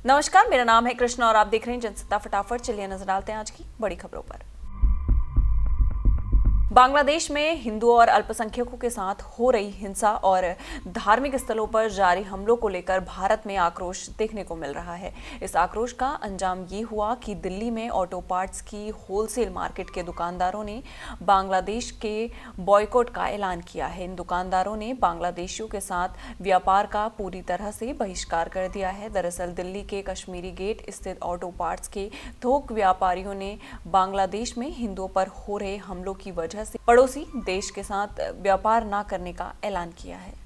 नमस्कार, मेरा नाम है कृष्णा और आप देख रहे हैं जनसत्ता फटाफट। चलिए नजर डालते हैं आज की बड़ी खबरों पर। बांग्लादेश में हिंदुओं और अल्पसंख्यकों के साथ हो रही हिंसा और धार्मिक स्थलों पर जारी हमलों को लेकर भारत में आक्रोश देखने को मिल रहा है। इस आक्रोश का अंजाम ये हुआ कि दिल्ली में ऑटो पार्ट्स की होलसेल मार्केट के दुकानदारों ने बांग्लादेश के बॉयकॉट का ऐलान किया है। इन दुकानदारों ने बांग्लादेशियों के साथ व्यापार का पूरी तरह से बहिष्कार कर दिया है। दरअसल दिल्ली के कश्मीरी गेट स्थित ऑटो पार्ट्स के थोक व्यापारियों ने बांग्लादेश में हिंदुओं पर हो रहे हमलों की वजह से पड़ोसी देश के साथ व्यापार न करने का ऐलान किया है।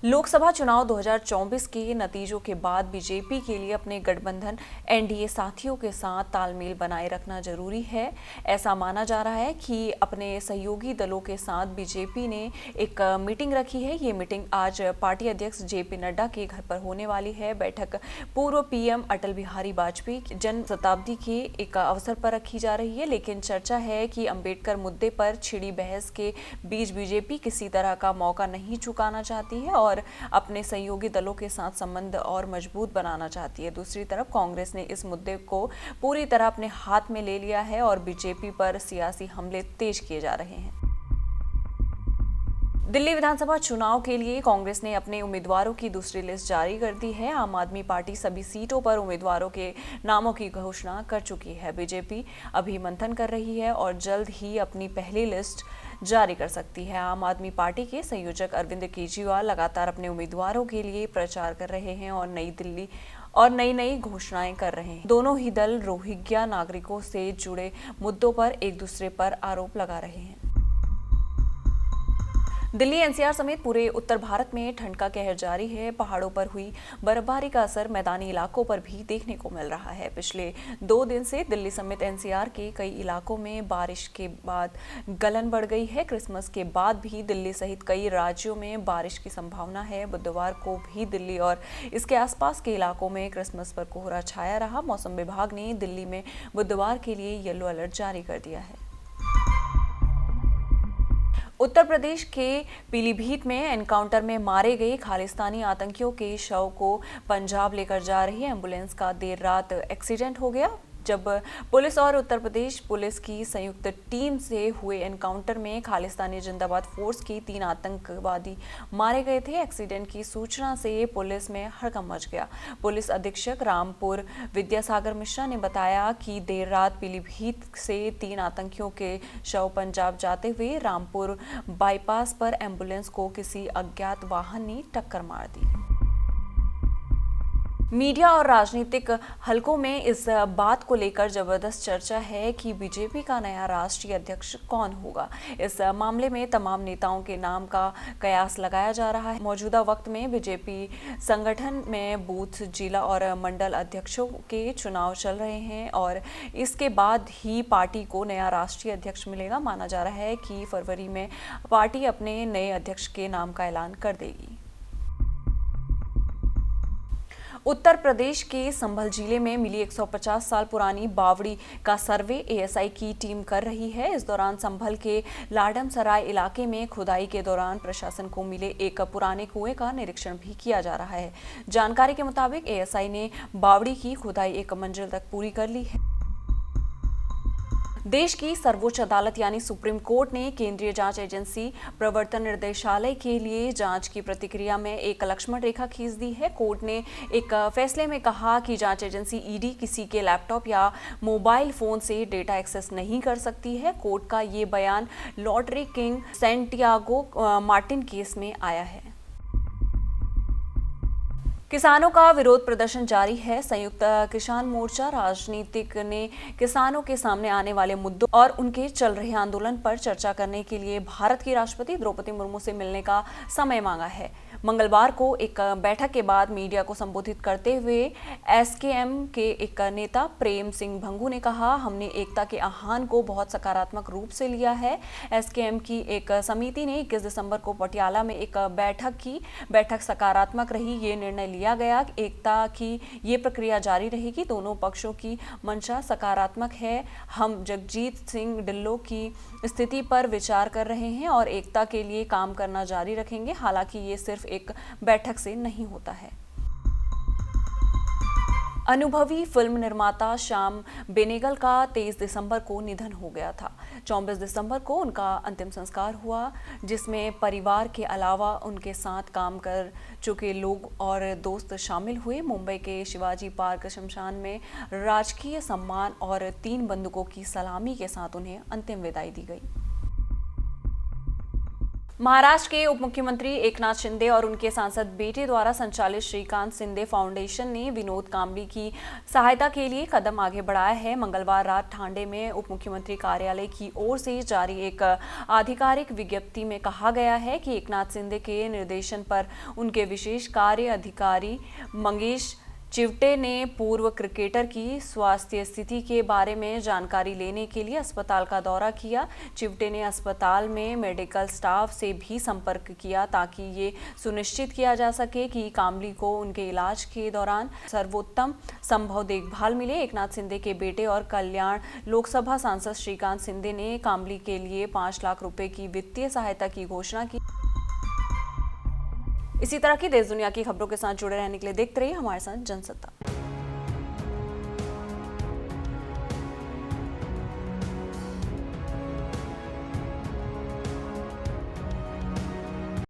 लोकसभा चुनाव 2024 के नतीजों के बाद बीजेपी के लिए अपने गठबंधन एनडीए साथियों के साथ तालमेल बनाए रखना जरूरी है। ऐसा माना जा रहा है कि अपने सहयोगी दलों के साथ बीजेपी ने एक मीटिंग रखी है। ये मीटिंग आज पार्टी अध्यक्ष जेपी नड्डा के घर पर होने वाली है। बैठक पूर्व पीएम अटल बिहारी वाजपेयी जन्म शताब्दी के एक अवसर पर रखी जा रही है, लेकिन चर्चा है कि अंबेडकर मुद्दे पर छिड़ी बहस के बीच बीजेपी किसी तरह का मौका नहीं चुकाना चाहती है और अपने सहयोगी दलों के साथ संबंध और मजबूत बनाना चाहती है। दूसरी तरफ कांग्रेस ने इस मुद्दे को पूरी तरह अपने हाथ में ले लिया है और बीजेपी पर सियासी हमले तेज किए जा रहे हैं। दिल्ली विधानसभा चुनाव के लिए कांग्रेस ने अपने उम्मीदवारों की दूसरी लिस्ट जारी कर दी है। आम आदमी पार्टी सभी सीटों पर उम्मीदवारों के नामों की घोषणा कर चुकी है। बीजेपी अभी मंथन कर रही है और जल्द ही अपनी पहली लिस्ट जारी कर सकती है। आम आदमी पार्टी के संयोजक अरविंद केजरीवाल लगातार अपने उम्मीदवारों के लिए प्रचार कर रहे हैं और नई घोषणाएं कर रहे हैं। दोनों ही दल रोहिंग्या नागरिकों से जुड़े मुद्दों पर एक दूसरे पर आरोप लगा रहे हैं। दिल्ली एनसीआर समेत पूरे उत्तर भारत में ठंड का कहर जारी है। पहाड़ों पर हुई बर्फबारी का असर मैदानी इलाकों पर भी देखने को मिल रहा है। पिछले 2 दिन से दिल्ली समेत एनसीआर के कई इलाकों में बारिश के बाद गलन बढ़ गई है। क्रिसमस के बाद भी दिल्ली सहित कई राज्यों में बारिश की संभावना है। बुधवार को भी दिल्ली और इसके आसपास के इलाकों में क्रिसमस पर कोहरा छाया रहा। मौसम विभाग ने दिल्ली में बुधवार के लिए येलो अलर्ट जारी कर दिया है। उत्तर प्रदेश के पीलीभीत में एनकाउंटर में मारे गए खालिस्तानी आतंकियों के शव को पंजाब लेकर जा रही एम्बुलेंस का देर रात एक्सीडेंट हो गया। जब पुलिस और उत्तर प्रदेश पुलिस की संयुक्त टीम से हुए एनकाउंटर में खालिस्तानी जिंदाबाद फोर्स की 3 आतंकवादी मारे गए थे। एक्सीडेंट की सूचना से पुलिस में हड़कंप मच गया। पुलिस अधीक्षक रामपुर विद्यासागर मिश्रा ने बताया कि देर रात पीलीभीत से 3 आतंकियों के शव पंजाब जाते हुए रामपुर बाईपास पर एम्बुलेंस को किसी अज्ञात वाहन ने टक्कर मार दी। मीडिया और राजनीतिक हलकों में इस बात को लेकर जबरदस्त चर्चा है कि बीजेपी का नया राष्ट्रीय अध्यक्ष कौन होगा। इस मामले में तमाम नेताओं के नाम का कयास लगाया जा रहा है। मौजूदा वक्त में बीजेपी संगठन में बूथ, जिला और मंडल अध्यक्षों के चुनाव चल रहे हैं और इसके बाद ही पार्टी को नया राष्ट्रीय अध्यक्ष मिलेगा। माना जा रहा है कि फरवरी में पार्टी अपने नए अध्यक्ष के नाम का ऐलान कर देगी। उत्तर प्रदेश के संभल जिले में मिली 150 साल पुरानी बावड़ी का सर्वे एएसआई की टीम कर रही है। इस दौरान संभल के लाडम सराय इलाके में खुदाई के दौरान प्रशासन को मिले एक पुराने कुएं का निरीक्षण भी किया जा रहा है। जानकारी के मुताबिक एएसआई ने बावड़ी की खुदाई 1 मंजिल तक पूरी कर ली है। देश की सर्वोच्च अदालत यानी सुप्रीम कोर्ट ने केंद्रीय जांच एजेंसी प्रवर्तन निर्देशालय के लिए जांच की प्रक्रिया में एक लक्ष्मण रेखा खींच दी है। कोर्ट ने एक फैसले में कहा कि जांच एजेंसी ईडी किसी के लैपटॉप या मोबाइल फोन से डेटा एक्सेस नहीं कर सकती है। कोर्ट का ये बयान lottery king Santiago Martin case में आया है। किसानों का विरोध प्रदर्शन जारी है। संयुक्त किसान मोर्चा राजनीतिक ने किसानों के सामने आने वाले मुद्दों और उनके चल रहे आंदोलन पर चर्चा करने के लिए भारत की राष्ट्रपति द्रौपदी मुर्मू से मिलने का समय मांगा है। मंगलवार को एक बैठक के बाद मीडिया को संबोधित करते हुए एसकेएम के एक नेता प्रेम सिंह भंगू ने कहा, हमने एकता के आह्वान को बहुत सकारात्मक रूप से लिया है। एसकेएम की एक समिति ने 21 दिसंबर को पटियाला में एक बैठक सकारात्मक रही। ये निर्णय लिया गया एकता की ये प्रक्रिया जारी रहेगी। दोनों पक्षों की मंशा सकारात्मक है। हम जगजीत सिंह ढिल्लों की स्थिति पर विचार कर रहे हैं और एकता के लिए काम करना जारी रखेंगे। हालांकि ये सिर्फ एक बैठक से नहीं होता है। अनुभवी फिल्म निर्माता श्याम बेनेगल का 23 दिसंबर को निधन हो गया था। 24 दिसंबर को उनका अंतिम संस्कार हुआ, जिसमें परिवार के अलावा उनके साथ काम कर चुके लोग और दोस्त शामिल हुए। मुंबई के शिवाजी पार्क शमशान में राजकीय सम्मान और 3 बंदूकों की सलामी के साथ उन्हें अंतिम विदाई दी गई। महाराष्ट्र के उप मुख्यमंत्री एकनाथ शिंदे और उनके सांसद बेटे द्वारा संचालित श्रीकांत शिंदे फाउंडेशन ने विनोद कांबली की सहायता के लिए कदम आगे बढ़ाया है। मंगलवार रात ठाणे में उप मुख्यमंत्री कार्यालय की ओर से जारी एक आधिकारिक विज्ञप्ति में कहा गया है कि एकनाथ शिंदे के निर्देशन पर उनके विशेष कार्य अधिकारी मंगेश चिवटे ने पूर्व क्रिकेटर की स्वास्थ्य स्थिति के बारे में जानकारी लेने के लिए अस्पताल का दौरा किया। चिवटे ने अस्पताल में मेडिकल स्टाफ से भी संपर्क किया ताकि ये सुनिश्चित किया जा सके कि कांबली को उनके इलाज के दौरान सर्वोत्तम संभव देखभाल मिले। एकनाथ शिंदे के बेटे और कल्याण लोकसभा सांसद श्रीकांत शिंदे ने कांबली के लिए 5 लाख रुपए की वित्तीय सहायता की घोषणा की। इसी तरह की देश दुनिया की खबरों के साथ जुड़े रहने के लिए देखते रहिए हमारे साथ जनसत्ता।